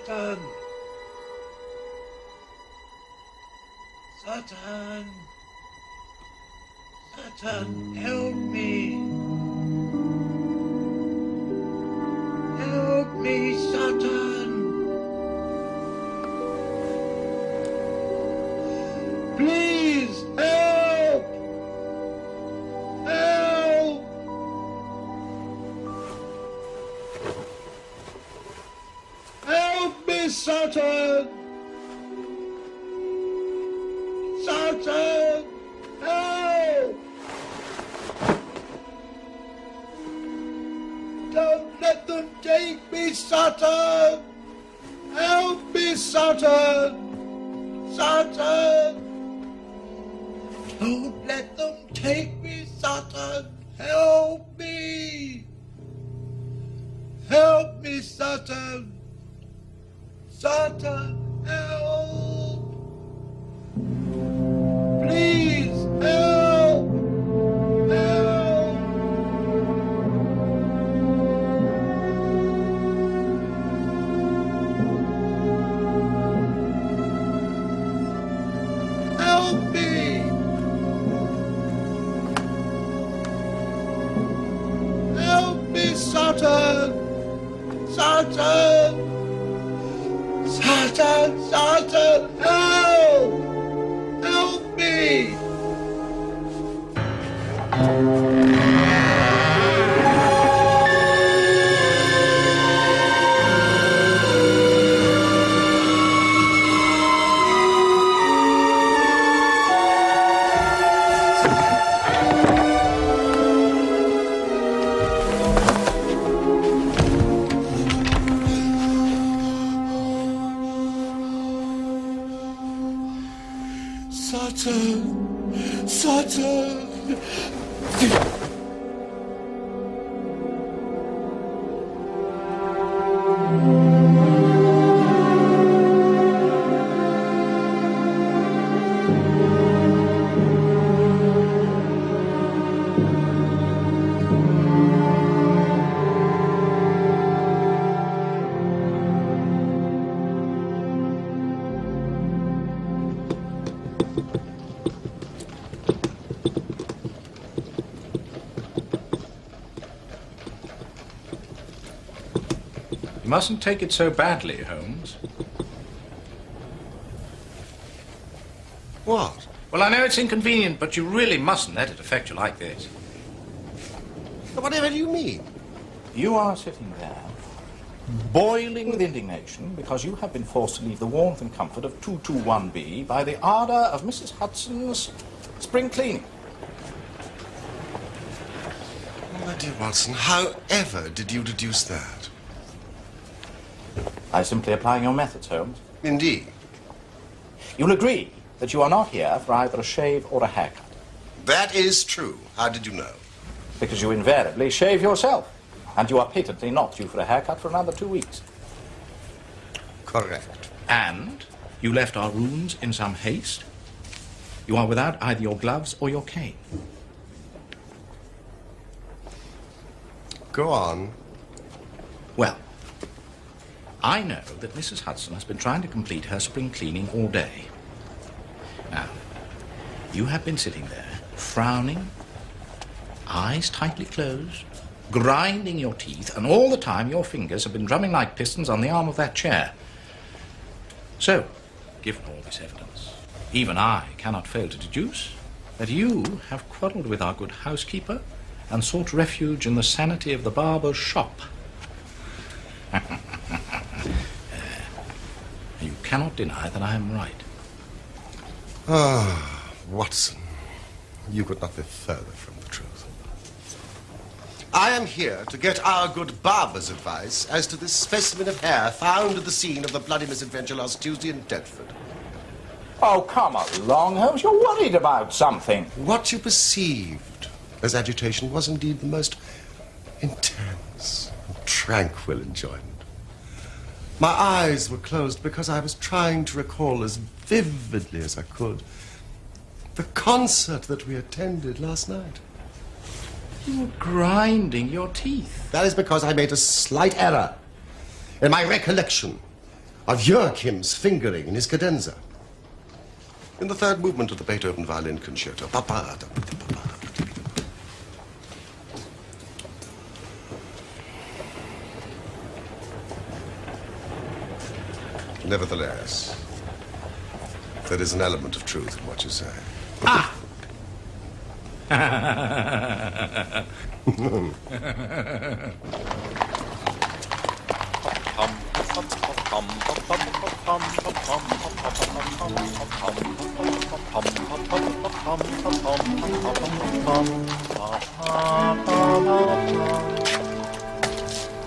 Satan! Satan! Satan, help me! Help me, Satan! Please, help! Help! Help me, Satan! Satan! Help! Don't let them take me, Satan! Help me, Satan! Satan! Don't let them take me, Satan! Help me! Help me, Satan! Satan, help! Please, help! Help! Help me! Help me, Satan! Satan! Satan! Satan! Help! Help me! Satan! Satan! You mustn't take it so badly, Holmes. What? Well, I know it's inconvenient, but you really mustn't let it affect you like this. Whatever do you mean? You are sitting there, boiling with indignation because you have been forced to leave the warmth and comfort of 221B by the ardour of Mrs. Hudson's spring cleaning. My dear Watson, however did you deduce that? By simply applying your methods, Holmes. Indeed. You'll agree that you are not here for either a shave or a haircut. That is true. How did you know? Because you invariably shave yourself, and you are patently not due for a haircut for another 2 weeks. Correct. And you left our rooms in some haste. You are without either your gloves or your cane. Go on. Well, I know that Mrs. Hudson has been trying to complete her spring cleaning all day. Now, you have been sitting there, frowning, eyes tightly closed, grinding your teeth, and all the time your fingers have been drumming like pistons on the arm of that chair. So, given all this evidence, even I cannot fail to deduce that you have quarrelled with our good housekeeper and sought refuge in the sanity of the barber's shop. You cannot deny that I am right. Ah, Watson, you could not be further from the truth. I am here to get our good barber's advice as to this specimen of hair found at the scene of the bloody misadventure last Tuesday in Deptford. Oh, come along, Holmes. You're worried about something. What you perceived as agitation was indeed the most intense and tranquil enjoyment. My eyes were closed because I was trying to recall as vividly as I could the concert that we attended last night. You were grinding your teeth. That is because I made a slight error in my recollection of Joachim's fingering in his cadenza. In the third movement of the Beethoven Violin Concerto. Nevertheless, there is an element of truth in what you say. Ah!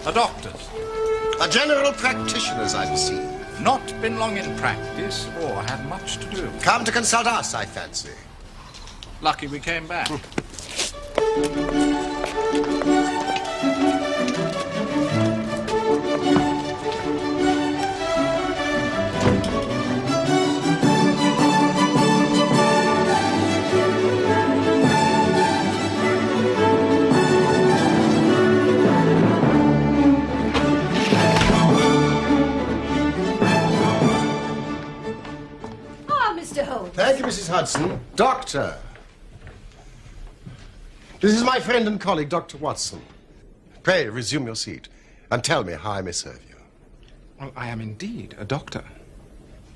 A doctor's. A general practitioner's, I perceive. Not been long in practice or had much to do. Come to consult us, I fancy. Lucky we came back. Mr. Holmes. Thank you, Mrs. Hudson. Doctor. This is my friend and colleague, Dr. Watson. Pray, resume your seat and tell me how I may serve you. Well, I am indeed a doctor.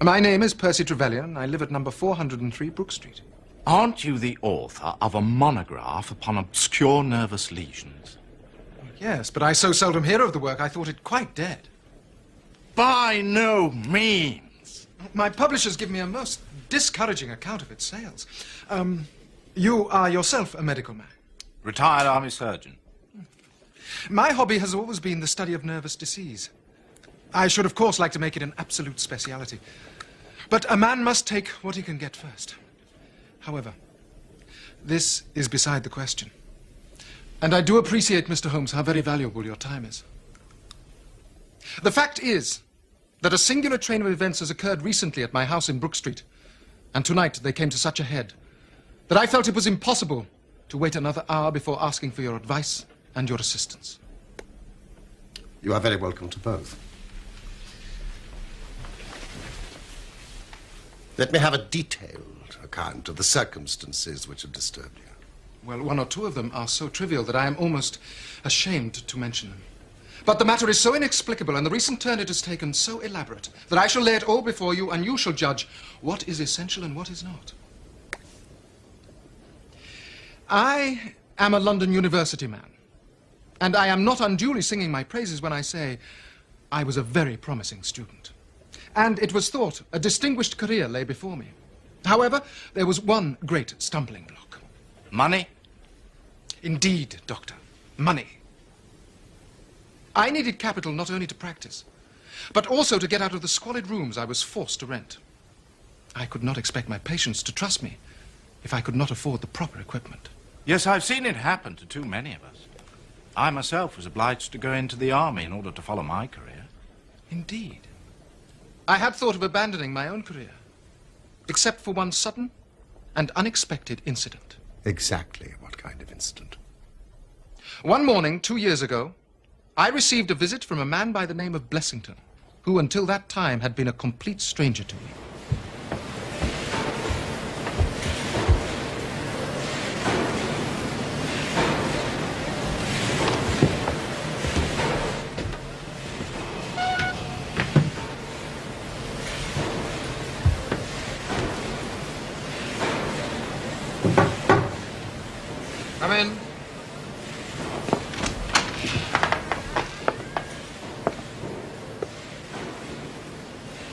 My name is Percy Trevelyan. I live at number 403 Brook Street. Aren't you the author of a monograph upon obscure nervous lesions? Yes, but I so seldom hear of the work, I thought it quite dead. By no means. My publishers give me a most discouraging account of its sales. You are yourself a medical man. Retired army surgeon. My hobby has always been the study of nervous disease. I should, of course, like to make it an absolute speciality. But a man must take what he can get first. However, this is beside the question. And I do appreciate, Mr. Holmes, how very valuable your time is. The fact is that a singular train of events has occurred recently at my house in Brook Street. And tonight they came to such a head that I felt it was impossible to wait another hour before asking for your advice and your assistance. You are very welcome to both. Let me have a detailed account of the circumstances which have disturbed you. Well, one or two of them are so trivial that I am almost ashamed to mention them. But the matter is so inexplicable and the recent turn it has taken so elaborate that I shall lay it all before you and you shall judge what is essential and what is not. I am a London University man, and I am not unduly singing my praises when I say I was a very promising student. And it was thought a distinguished career lay before me. However, there was one great stumbling block. Money? Indeed, Doctor, money. I needed capital not only to practice, but also to get out of the squalid rooms I was forced to rent. I could not expect my patients to trust me if I could not afford the proper equipment. Yes, I've seen it happen to too many of us. I myself was obliged to go into the army in order to follow my career. Indeed. I had thought of abandoning my own career, except for one sudden and unexpected incident. Exactly what kind of incident? One morning, 2 years ago, I received a visit from a man by the name of Blessington, who until that time had been a complete stranger to me. Come in.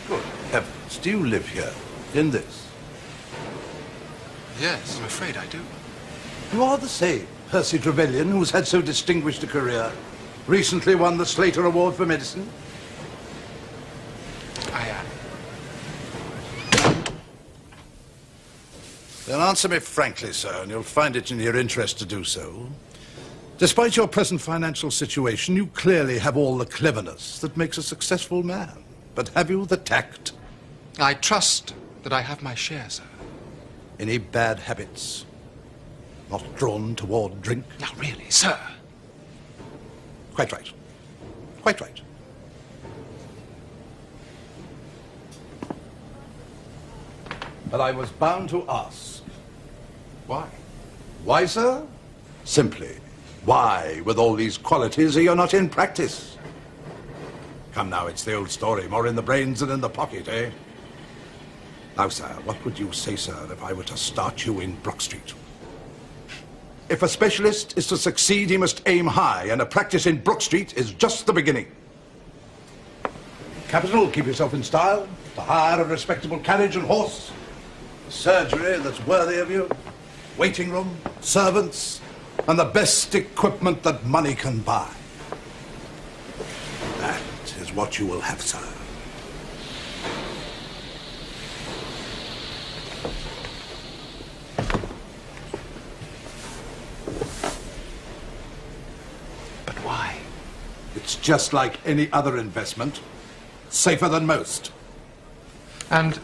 Good heavens, do you live here, in this? Yes, I'm afraid I do. You are the same Percy Trevelyan who's had so distinguished a career. Recently won the Slater Award for Medicine. I am. Then answer me frankly, sir, and you'll find it in your interest to do so. Despite your present financial situation, you clearly have all the cleverness that makes a successful man. But have you the tact? I trust that I have my share, sir. Any bad habits? Not drawn toward drink? Now, really, sir. Quite right. Quite right. but I was bound to ask. Why? Why, sir? Simply, why, with all these qualities, are you not in practice? Come now, it's the old story, more in the brains than in the pocket, eh? Now, sir, what would you say, sir, if I were to start you in Brook Street? If a specialist is to succeed, he must aim high, and a practice in Brook Street is just the beginning. Capital, keep yourself in style, to hire a respectable carriage and horse, a surgery that's worthy of you, waiting room, servants, and the best equipment that money can buy. That is what you will have, sir. But why? It's just like any other investment. Safer than most. And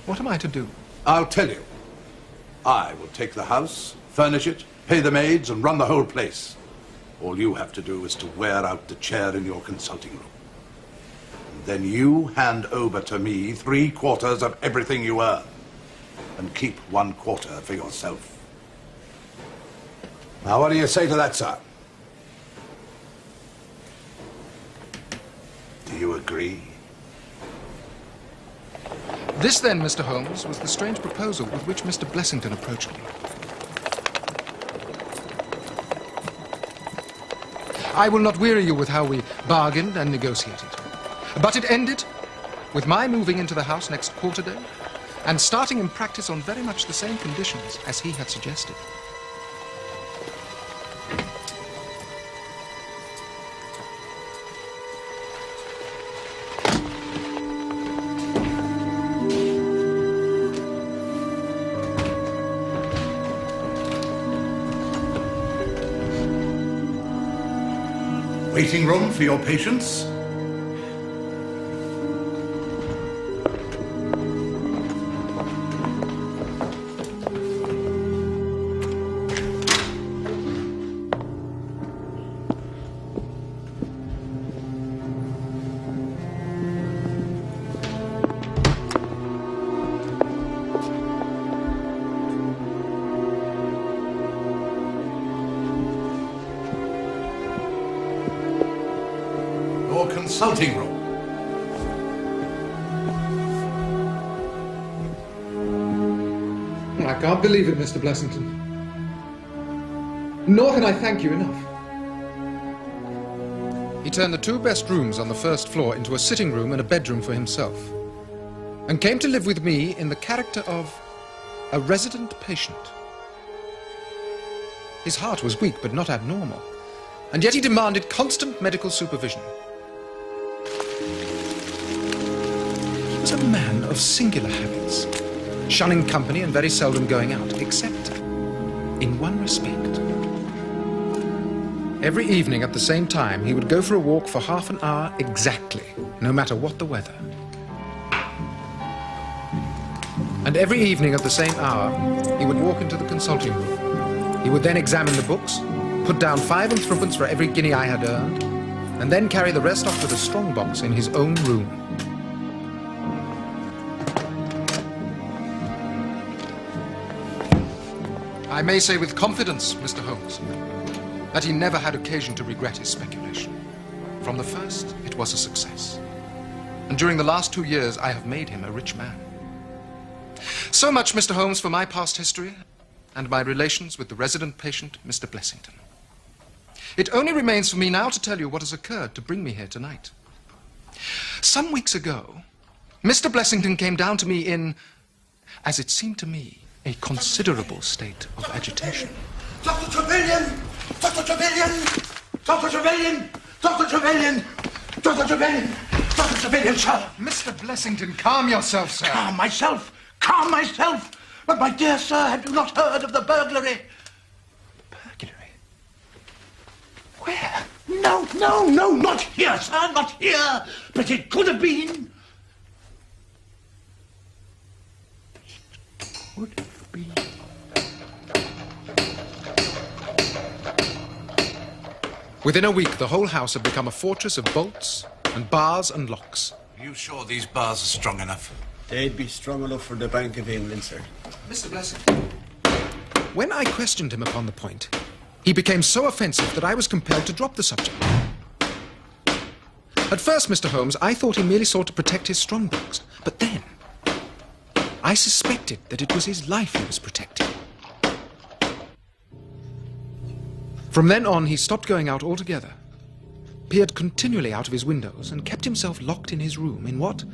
what am I to do? I'll tell you. I will take the house, furnish it, pay the maids, and run the whole place. All you have to do is to wear out the chair in your consulting room. And then you hand over to me 3/4 of everything you earn. And keep 1/4 for yourself. Now, what do you say to that, sir? Do you agree? This, then, Mr. Holmes, was the strange proposal with which Mr. Blessington approached me. I will not weary you with how we bargained and negotiated. But it ended with my moving into the house next quarter day and starting in practice on very much the same conditions as he had suggested. Waiting room for your patients? Your consulting room. I can't believe it, Mr. Blessington. Nor can I thank you enough. He turned the 2 best rooms on the first floor into a sitting room and a bedroom for himself, and came to live with me in the character of a resident patient. His heart was weak but not abnormal, and yet he demanded constant medical supervision. He was a man of singular habits, shunning company and very seldom going out, except in one respect. Every evening at the same time, he would go for a walk for half an hour exactly, no matter what the weather. And every evening at the same hour, he would walk into the consulting room. He would then examine the books, put down 5 and 3 for every guinea I had earned, and then carry the rest off to the strong box in his own room. I may say with confidence, Mr. Holmes, that he never had occasion to regret his speculation. From the first, it was a success. And during the last 2 years, I have made him a rich man. So much, Mr. Holmes, for my past history and my relations with the resident patient, Mr. Blessington. It only remains for me now to tell you what has occurred to bring me here tonight. Some weeks ago, Mr. Blessington came down to me in, as it seemed to me, a considerable state of agitation. Dr. Trevelyan! Dr. Trevelyan! Dr. Trevelyan! Dr. Trevelyan! Dr. Trevelyan! Dr. Trevelyan, sir! Mr. Blessington, calm yourself, sir. Calm myself! Calm myself! But, my dear sir, have you not heard of the burglary? Burglary? Where? No, not here, sir, not here. But it could have been. It could have been. Within a week, the whole house had become a fortress of bolts and bars and locks. You sure these bars are strong enough? They'd be strong enough for the Bank of England, sir. Mr. Blessing, when I questioned him upon the point, he became so offensive that I was compelled to drop the subject. At first, Mr. Holmes, I thought he merely sought to protect his strongbox. But then, I suspected that it was his life he was protecting. From then on, he stopped going out altogether, peered continually out of his windows, and kept himself locked in his room in what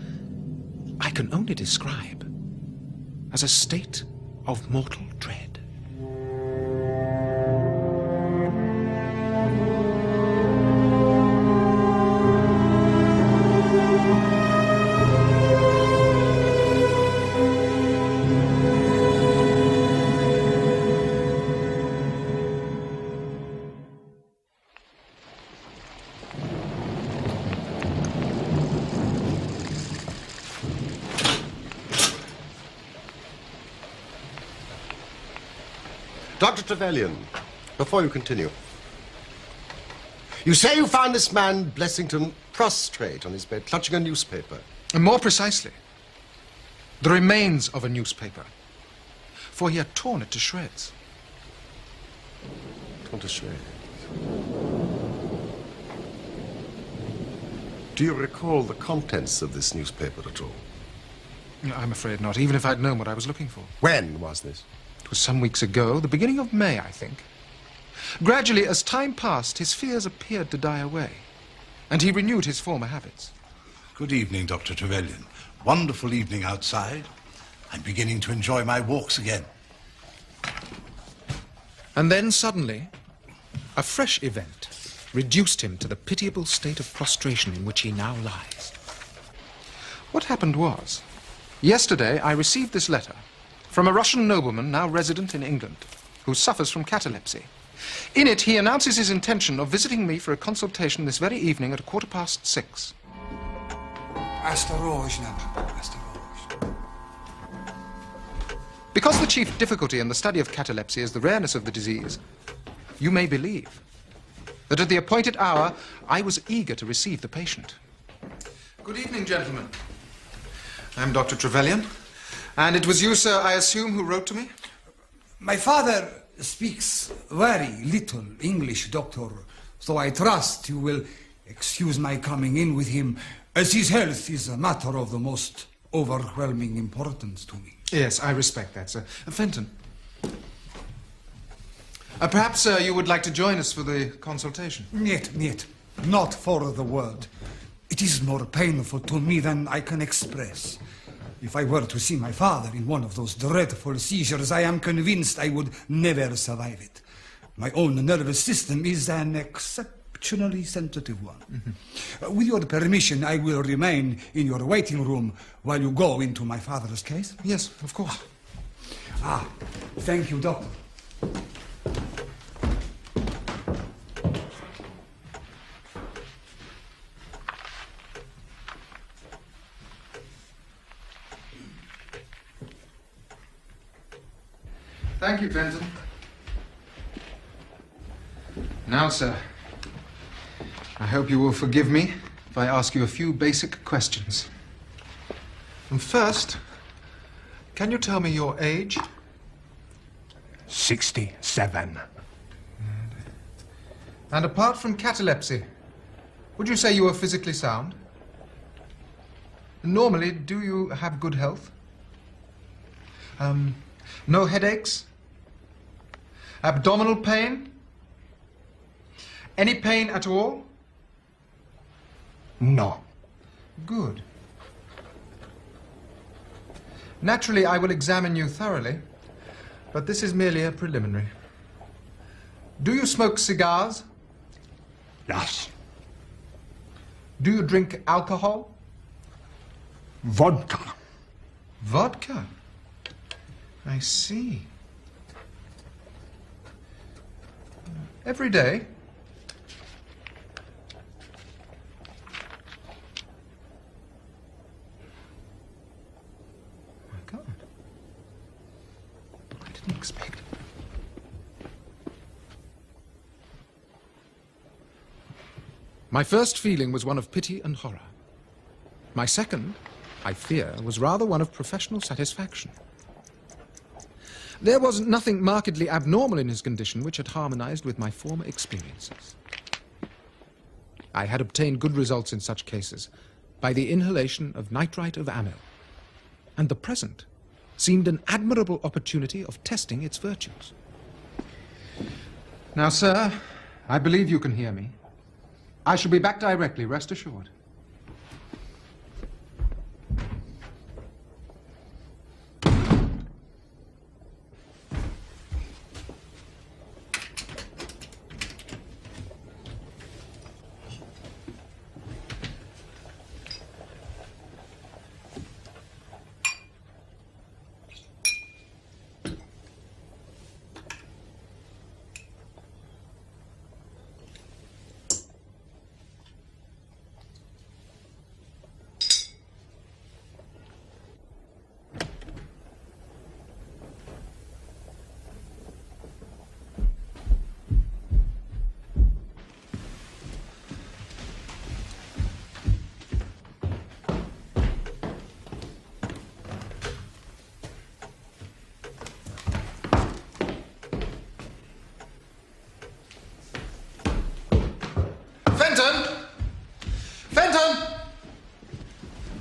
I can only describe as a state of mortal dread. Dr. Trevelyan, before you continue, you say you found this man, Blessington, prostrate on his bed, clutching a newspaper. And more precisely, the remains of a newspaper, for he had torn it to shreds. Torn to shreds. Do you recall the contents of this newspaper at all? I'm afraid not, even if I'd known what I was looking for. When was this? It was some weeks ago, the beginning of May, I think. Gradually, as time passed, his fears appeared to die away, and he renewed his former habits. Good evening, Dr. Trevelyan. Wonderful evening outside. I'm beginning to enjoy my walks again. And then, suddenly, a fresh event reduced him to the pitiable state of prostration in which he now lies. What happened was, yesterday I received this letter from a Russian nobleman now resident in England, who suffers from catalepsy. In it, he announces his intention of visiting me for a consultation this very evening at 6:15. Because the chief difficulty in the study of catalepsy is the rareness of the disease, you may believe that at the appointed hour, I was eager to receive the patient. Good evening, gentlemen. I'm Dr. Trevelyan. And it was you, sir, I assume, who wrote to me? My father speaks very little English, doctor, so I trust you will excuse my coming in with him, as his health is a matter of the most overwhelming importance to me. Yes, I respect that, sir. Fenton. Perhaps, sir, you would like to join us for the consultation? Not for the world. It is more painful to me than I can express. If I were to see my father in one of those dreadful seizures, I am convinced I would never survive it. My own nervous system is an exceptionally sensitive one. Mm-hmm. With your permission, I will remain in your waiting room while you go into my father's case. Yes, of course. Thank you, doctor. Thank you, Fenton. Now, sir, I hope you will forgive me if I ask you a few basic questions. And first, can you tell me your age? 67. And apart from catalepsy, would you say you are physically sound? Normally, do you have good health? No headaches? Abdominal pain? Any pain at all? No. Good. Naturally, I will examine you thoroughly, but this is merely a preliminary. Do you smoke cigars? Yes. Do you drink alcohol? Vodka. Vodka? I see. Every day? My God. I didn't expect it. My first feeling was one of pity and horror. My second, I fear, was rather one of professional satisfaction. There was nothing markedly abnormal in his condition which had harmonized with my former experiences. I had obtained good results in such cases by the inhalation of nitrite of amyl, and the present seemed an admirable opportunity of testing its virtues. Now, sir, I believe you can hear me. I shall be back directly, rest assured.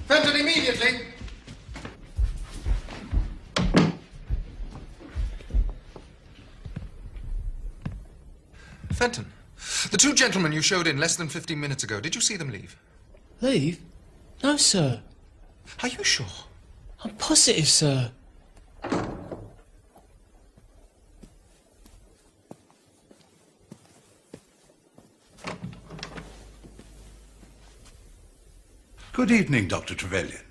Fenton, immediately! Fenton, the two gentlemen you showed in less than 15 minutes ago, did you see them leave? Leave? No, sir. Are you sure? I'm positive, sir. Good evening, Dr. Trevelyan.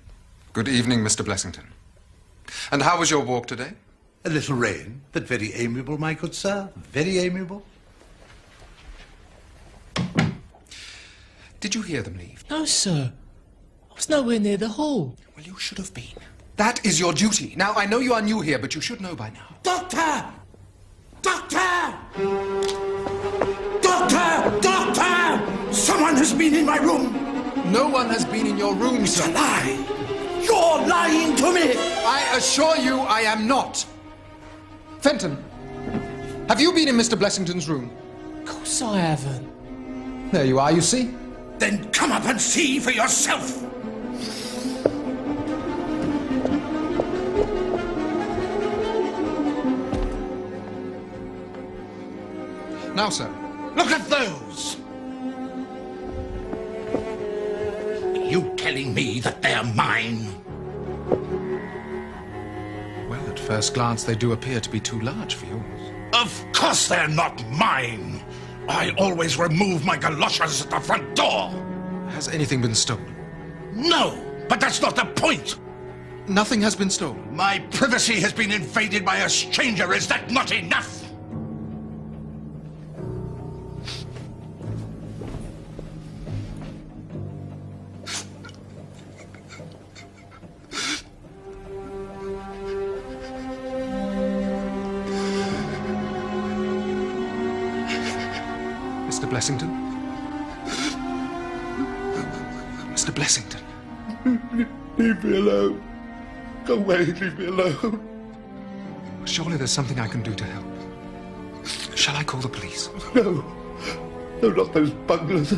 Good evening, Mr. Blessington. And how was your walk today? A little rain, but very amiable, my good sir. Very amiable. Did you hear them leave? No, sir. I was nowhere near the hall. Well, you should have been. That is your duty. Now, I know you are new here, but you should know by now. Doctor! Doctor! Doctor! Doctor! Someone has been in my room! No one has been in your room, It's sir. a lie! You're lying to me! I assure you I am not. Fenton, have you been in Mr. Blessington's room? Of course I haven't. There you are, you see. Then come up and see for yourself! Now, sir. Look at those! You telling me that they're mine? Well, at first glance, they do appear to be too large for yours. Of course they're not mine! I always remove my galoshes at the front door! Has anything been stolen? No, but that's not the point! Nothing has been stolen. My privacy has been invaded by a stranger. Is that not enough? Mr. Blessington? Mr. Blessington? Leave me alone. Go away, leave me alone. Surely there's something I can do to help. Shall I call the police? No. No, not those bunglers.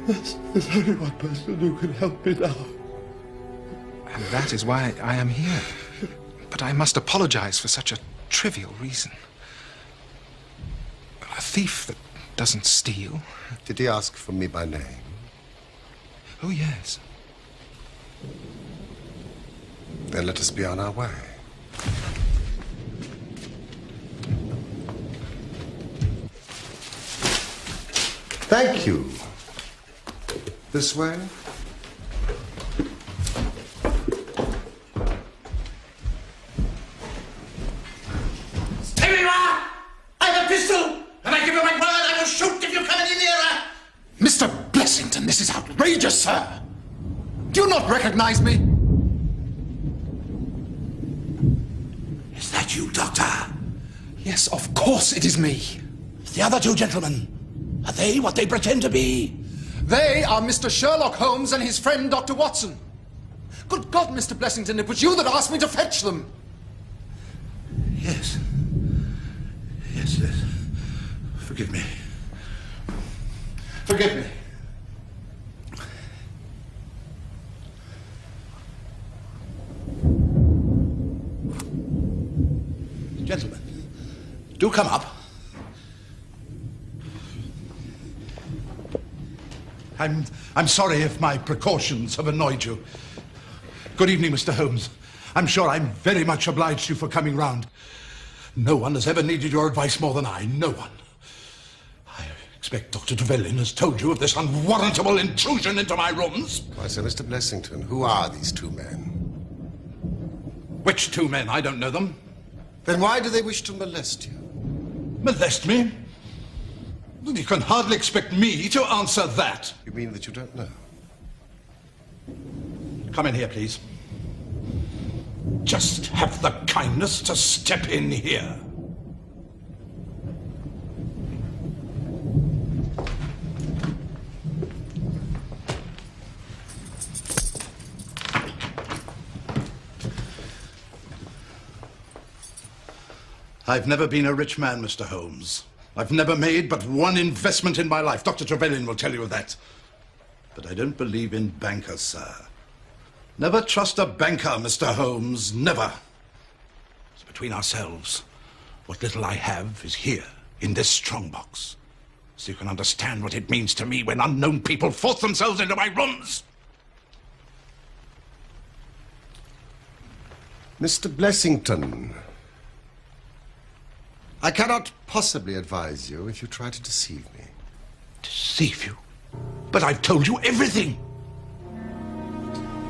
There's only one person who can help me now. And that is why I am here. But I must apologize for such a trivial reason. A thief that doesn't steal. Did he ask for me by name? Oh, yes. Then let us be on our way. Thank you. This way? Stay where you are! I have a pistol! And I give you my word, I will shoot if you come any nearer! Mr. Blessington, this is outrageous, sir. Do you not recognize me? Is that you, Doctor? Yes, of course it is me. The other two gentlemen, Are they what they pretend to be? They are Mr. Sherlock Holmes and his friend Dr. Watson. Good God, Mr. Blessington, it was you that asked me to fetch them. Yes. Yes, yes. Forgive me. Forgive me. Gentlemen, do come up. I'm sorry if my precautions have annoyed you. Good evening, Mr. Holmes. I'm sure I'm very much obliged to you for coming round. No one has ever needed your advice more than I. No one. I expect Dr. Trevelyan has told you of this unwarrantable intrusion into my rooms. Why, sir, Mr. Blessington, who are these two men? Which two men? I don't know them. Then why do they wish to molest you? Molest me? You can hardly expect me to answer that. You mean that you don't know? Come in here, please. Just have the kindness to step in here. I've never been a rich man, Mr. Holmes. I've never made but one investment in my life. Dr. Trevelyan will tell you that. But I don't believe in bankers, sir. Never trust a banker, Mr. Holmes. Never. It's between ourselves. What little I have is here, in this strongbox. So you can understand what it means to me when unknown people force themselves into my rooms. Mr. Blessington, I cannot possibly advise you if you try to deceive me. Deceive you? But I've told you everything.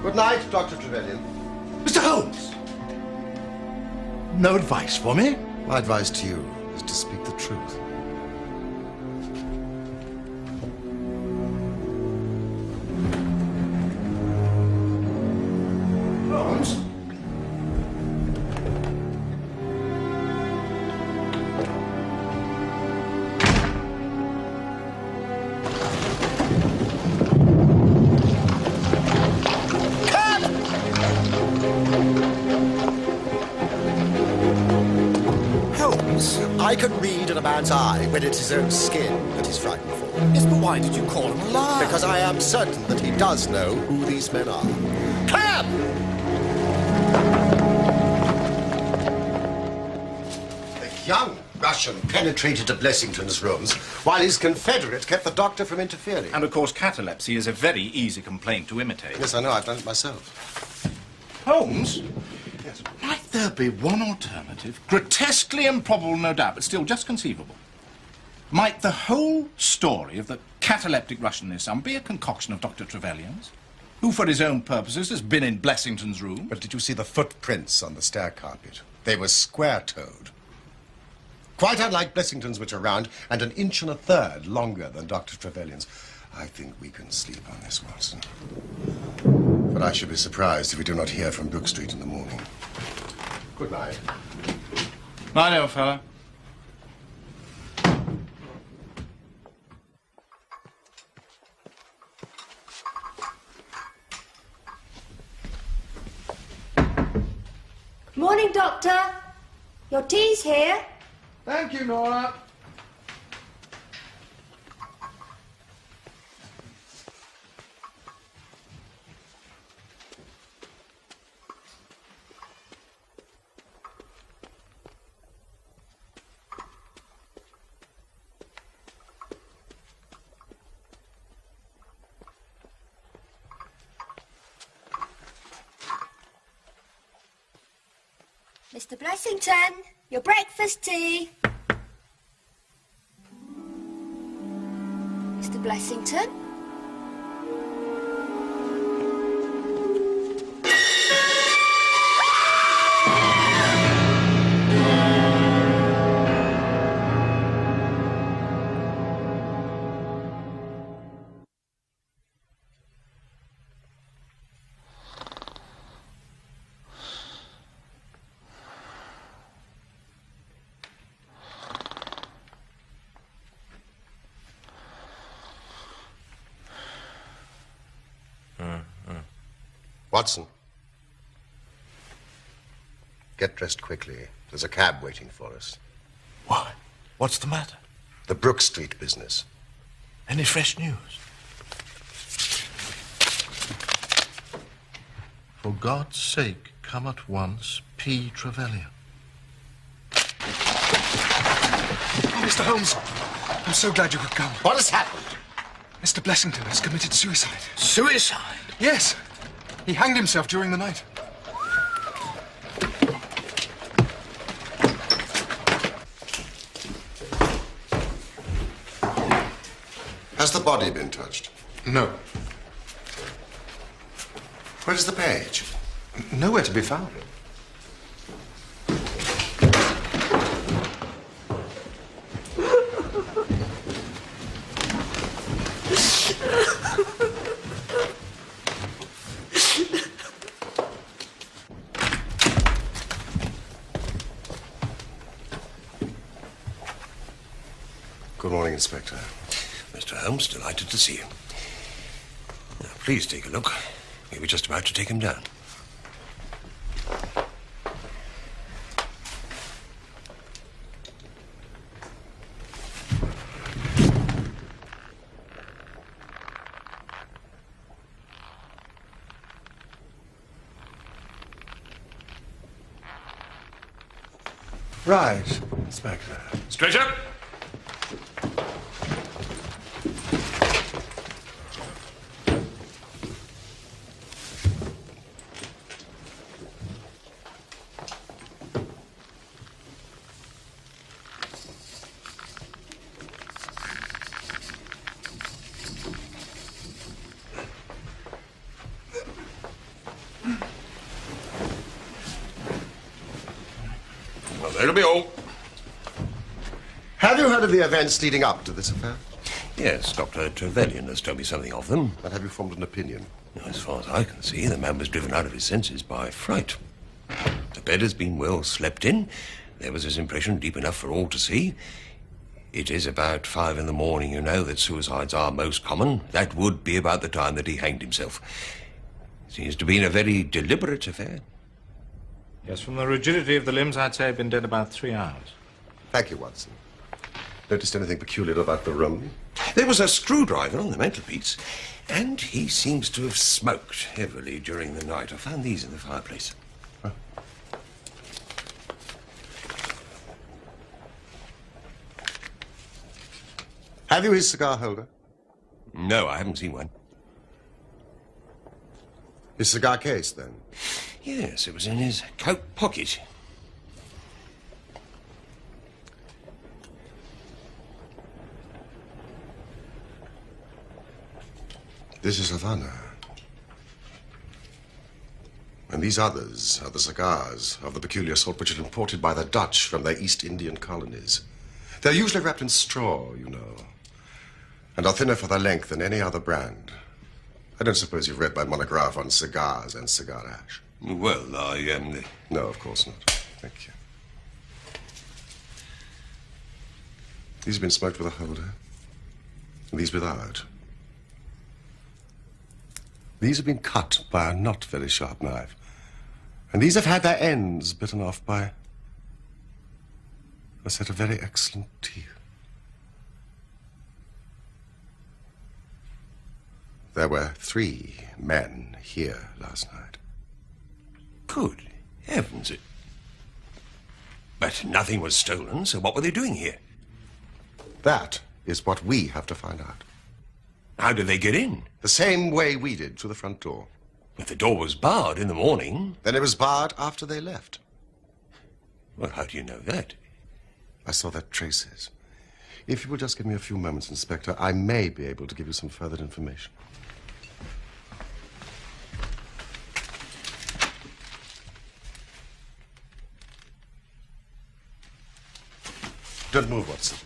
Good night, Dr. Trevelyan. Mr. Holmes! No advice for me? My advice to you is to speak the truth. Holmes? I can read in a man's eye when it's his own skin that he's frightened for. Yes, but why did you call him a liar? Because I am certain that he does know who these men are. Cab! A young Russian penetrated to Blessington's rooms while his confederate kept the doctor from interfering. And, of course, catalepsy is a very easy complaint to imitate. Yes, I know. I've done it myself. Holmes? Yes. Might there be one alternative? Grotesquely improbable, no doubt, but still just conceivable. Might the whole story of the cataleptic Russian and his son be a concoction of Dr. Trevelyan's, who, for his own purposes, has been in Blessington's room? But did you see the footprints on the stair carpet? They were square-toed. Quite unlike Blessington's, which are round, and an inch and a third longer than Dr. Trevelyan's. I think we can sleep on this, Watson. But I should be surprised if we do not hear from Brook Street in the morning. Good night. Night, old fellow. Morning, Doctor. Your tea's here. Thank you, Nora. Mr. Blessington, your breakfast tea. Mr. Blessington? Watson. Get dressed quickly. There's a cab waiting for us. Why? What's the matter? The Brook Street business. Any fresh news? For God's sake, come at once, P. Trevelyan. Oh, Mr. Holmes, I'm so glad you could come. What has happened? Mr. Blessington has committed suicide. Suicide? Yes. He hanged himself during the night. Has the body been touched? No. Where's the page? Nowhere to be found. Good morning, Inspector. Mr. Holmes, delighted to see you. Now, please take a look. We were just about to take him down. Right, Inspector. Straight up! Well, that'll be all. Have you heard of the events leading up to this affair? Yes, Dr. Trevelyan has told me something of them. And have you formed an opinion? As far as I can see, the man was driven out of his senses by fright. The bed has been well slept in. There was his impression deep enough for all to see. It is about 5 in the morning, you know, that suicides are most common. That would be about the time that he hanged himself. Seems to have been a very deliberate affair. Yes, from the rigidity of the limbs, I'd say he'd been dead about 3 hours. Thank you, Watson. Noticed anything peculiar about the room? There was a screwdriver on the mantelpiece, and he seems to have smoked heavily during the night. I found these in the fireplace. Huh? Have you his cigar holder? No, I haven't seen one. His cigar case, then? Yes, it was in his coat pocket. This is Havana. And these others are the cigars of the peculiar sort which are imported by the Dutch from their East Indian colonies. They're usually wrapped in straw, you know, and are thinner for their length than any other brand. I don't suppose you've read my monograph on cigars and cigar ash. Well, No, of course not. Thank you. These have been smoked with a holder, and these without. These have been cut by a not very sharp knife, and these have had their ends bitten off by a set of very excellent teeth. There were 3 men here last night. Good heavens. But nothing was stolen, so what were they doing here? That is what we have to find out. How did they get in? The same way we did, through the front door. If the door was barred in the morning... Then it was barred after they left. Well, how do you know that? I saw their traces. If you will just give me a few moments, Inspector, I may be able to give you some further information. Don't move, Watson.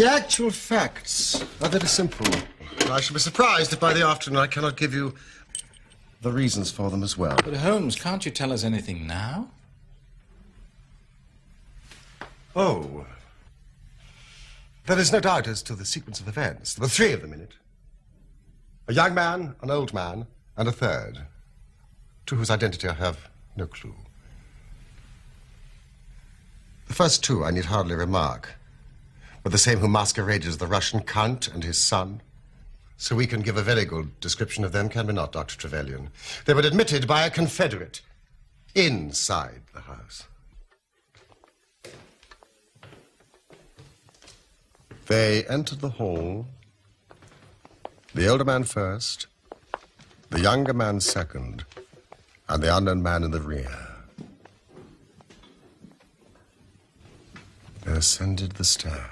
The actual facts are very simple. I shall be surprised if by the afternoon I cannot give you the reasons for them as well. But Holmes, can't you tell us anything now? Oh. There is no doubt as to the sequence of events. There were three of them in it. A young man, an old man, and a third, to whose identity I have no clue. The first two I need hardly remark were the same who masqueraded as the Russian Count and his son. So we can give a very good description of them, can we not, Dr. Trevelyan? They were admitted by a Confederate inside the house. They entered the hall, the older man first, the younger man second, and the unknown man in the rear. They ascended the stairs.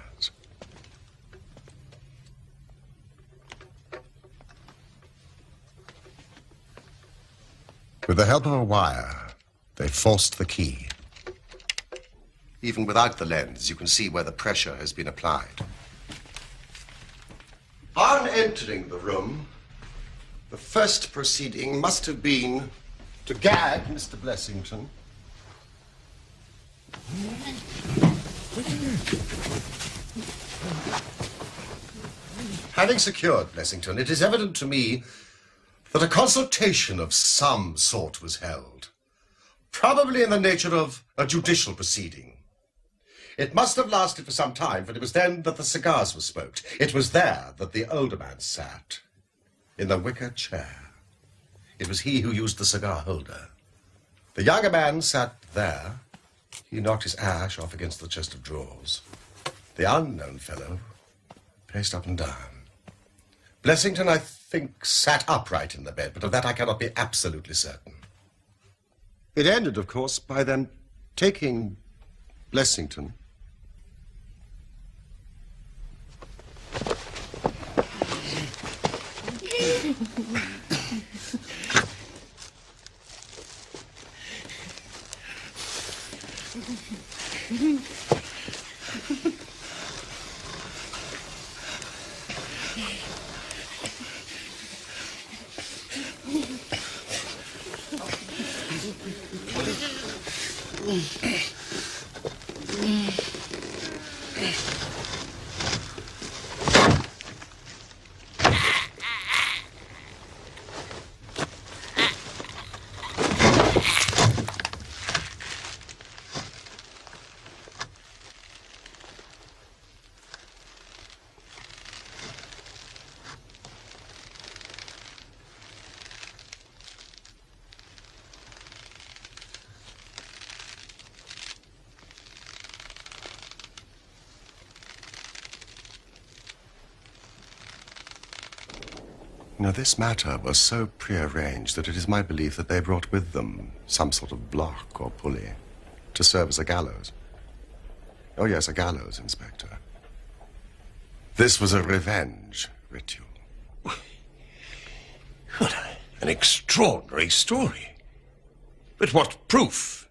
With the help of a wire, they forced the key. Even without the lens, you can see where the pressure has been applied. On entering the room, the first proceeding must have been to gag Mr. Blessington. Having secured Blessington, it is evident to me that a consultation of some sort was held, probably in the nature of a judicial proceeding. It must have lasted for some time, for it was then that the cigars were smoked. It was there that the older man sat, in the wicker chair. It was he who used the cigar holder. The younger man sat there. He knocked his ash off against the chest of drawers. The unknown fellow paced up and down. Blessington, I think, sat upright in the bed, but of that I cannot be absolutely certain. It ended, of course, by them taking Blessington Now, this matter was so prearranged that it is my belief that they brought with them some sort of block or pulley to serve as a gallows. Oh, yes, a gallows, Inspector. This was a revenge ritual. What an extraordinary story. But what proof?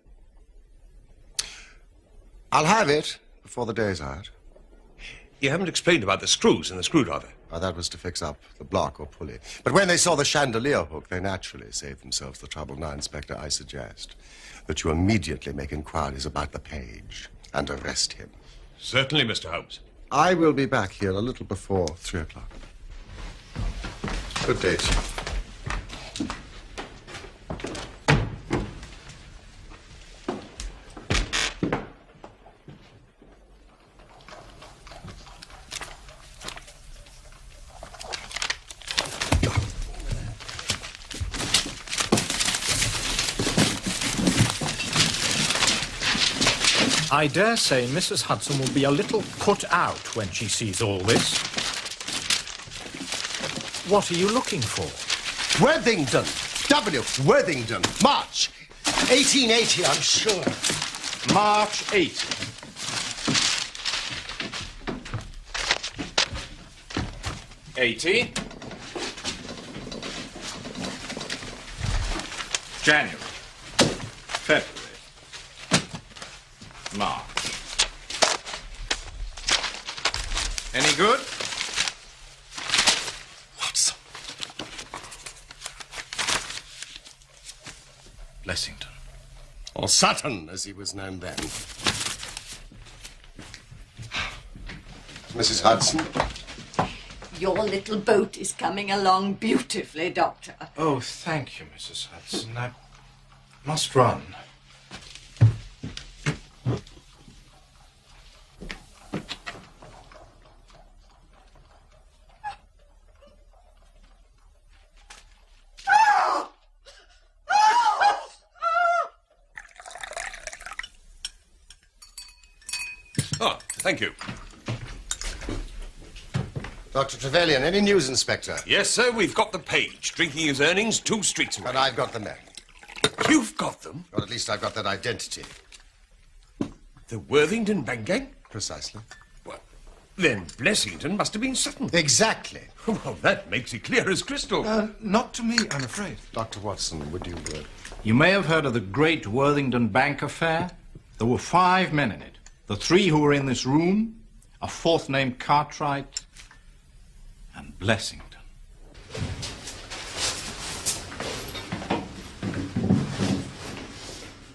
I'll have it before the day's out. You haven't explained about the screws and the screwdriver. Oh, that was to fix up the block or pulley. But when they saw the chandelier hook, they naturally saved themselves the trouble. Now, Inspector, I suggest that you immediately make inquiries about the page and arrest him. Certainly, Mr. Holmes. I will be back here a little before 3 o'clock. Good day, sir. I dare say Mrs. Hudson will be a little put out when she sees all this. What are you looking for? Worthington. W. Worthington. March. 1880, I'm sure. March 8. '80. January. February. March. good. Watson. Blessington. Or Sutton, as he was known then. Mrs. Hudson. Your little boat is coming along beautifully, Doctor. Oh, thank you, Mrs. Hudson. I must run. Oh, thank you. Dr. Trevelyan, any news, Inspector? Yes, sir, we've got the page, drinking his earnings 2 streets away. But I've got the men. You've got them? Or at least I've got that identity. The Worthington bank gang? Precisely. Well, then Blessington must have been Sutton. Exactly. Well, that makes it clear as crystal. Not to me, I'm afraid. Dr. Watson, would you... You may have heard of the great Worthington Bank affair. There were 5 men in it. The 3 who were in this room, a 4th named Cartwright, and Blessington.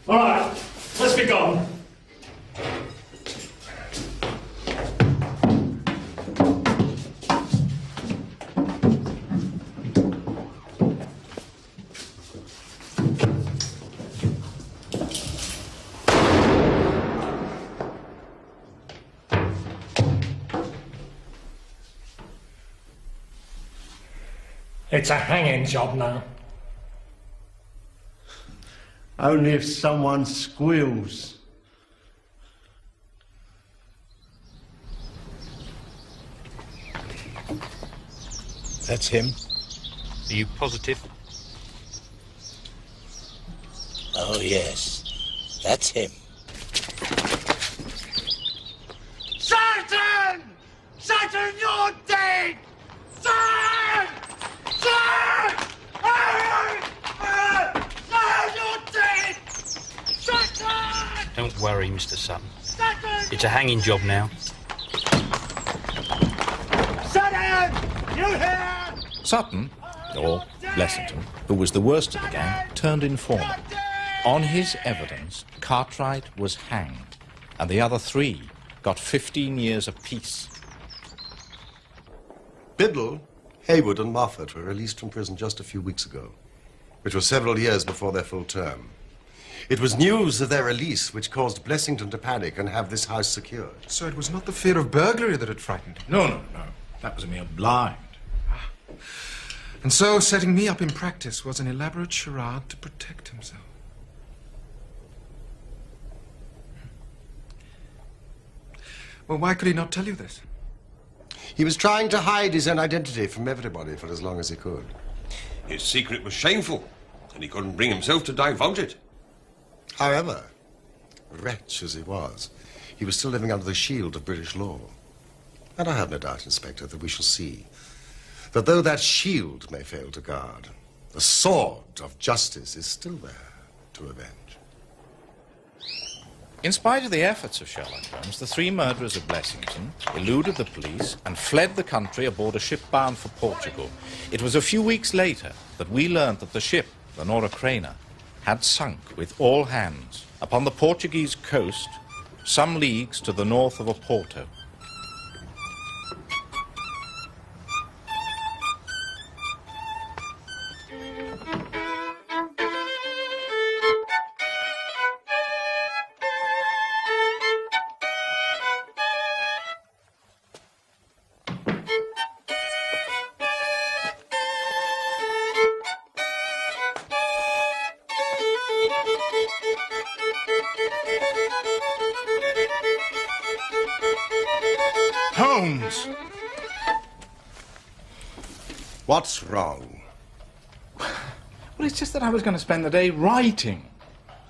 All right, let's be gone. It's a hanging job now. Only if someone squeals. That's him. Are you positive? Oh, yes. That's him. Sutton! Sutton, you're dead! Sutton! Sutton! Sutton, you're dead! Sutton! Don't worry, Mr. Sutton. Sutton! It's a hanging job now. Sutton! You here? Sutton, or Blessington, who was the worst of the gang, turned informant. On his evidence, Cartwright was hanged, and the other 3 got 15 years apiece. Biddle, Haywood and Moffat were released from prison just a few weeks ago, which was several years before their full term. It was news of their release which caused Blessington to panic and have this house secured. So it was not the fear of burglary that had frightened him? No. That was a mere blind. And so setting me up in practice was an elaborate charade to protect himself. Well, why could he not tell you this? He was trying to hide his own identity from everybody for as long as he could. His secret was shameful, and he couldn't bring himself to divulge it. However, wretch as he was still living under the shield of British law. And I have no doubt, Inspector, that we shall see that though that shield may fail to guard, the sword of justice is still there to avenge. In spite of the efforts of Sherlock Holmes, the 3 murderers of Blessington eluded the police and fled the country aboard a ship bound for Portugal. It was a few weeks later that we learned that the ship, the Nora Craner, had sunk with all hands upon the Portuguese coast, some leagues to the north of Oporto. Holmes! What's wrong? Well, it's just that I was going to spend the day writing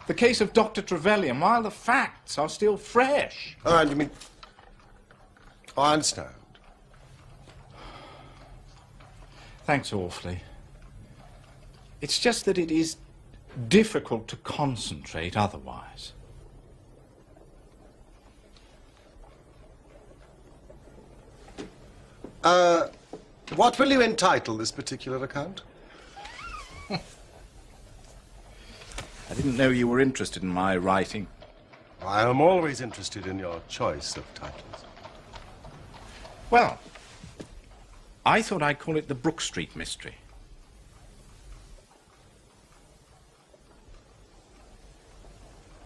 the case of Dr. Trevelyan while the facts are still fresh. Oh, and you mean... Oh, I understand. Thanks awfully. It's just that it is difficult to concentrate otherwise. What will you entitle this particular account? I didn't know you were interested in my writing. I am always interested in your choice of titles. Well, I thought I'd call it the Brook Street Mystery.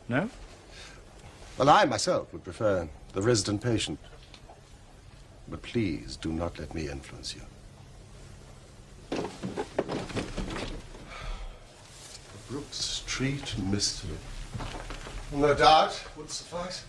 No? Well, I myself would prefer the resident patient. But please do not let me influence you. The Brook Street Mystery. No doubt would suffice.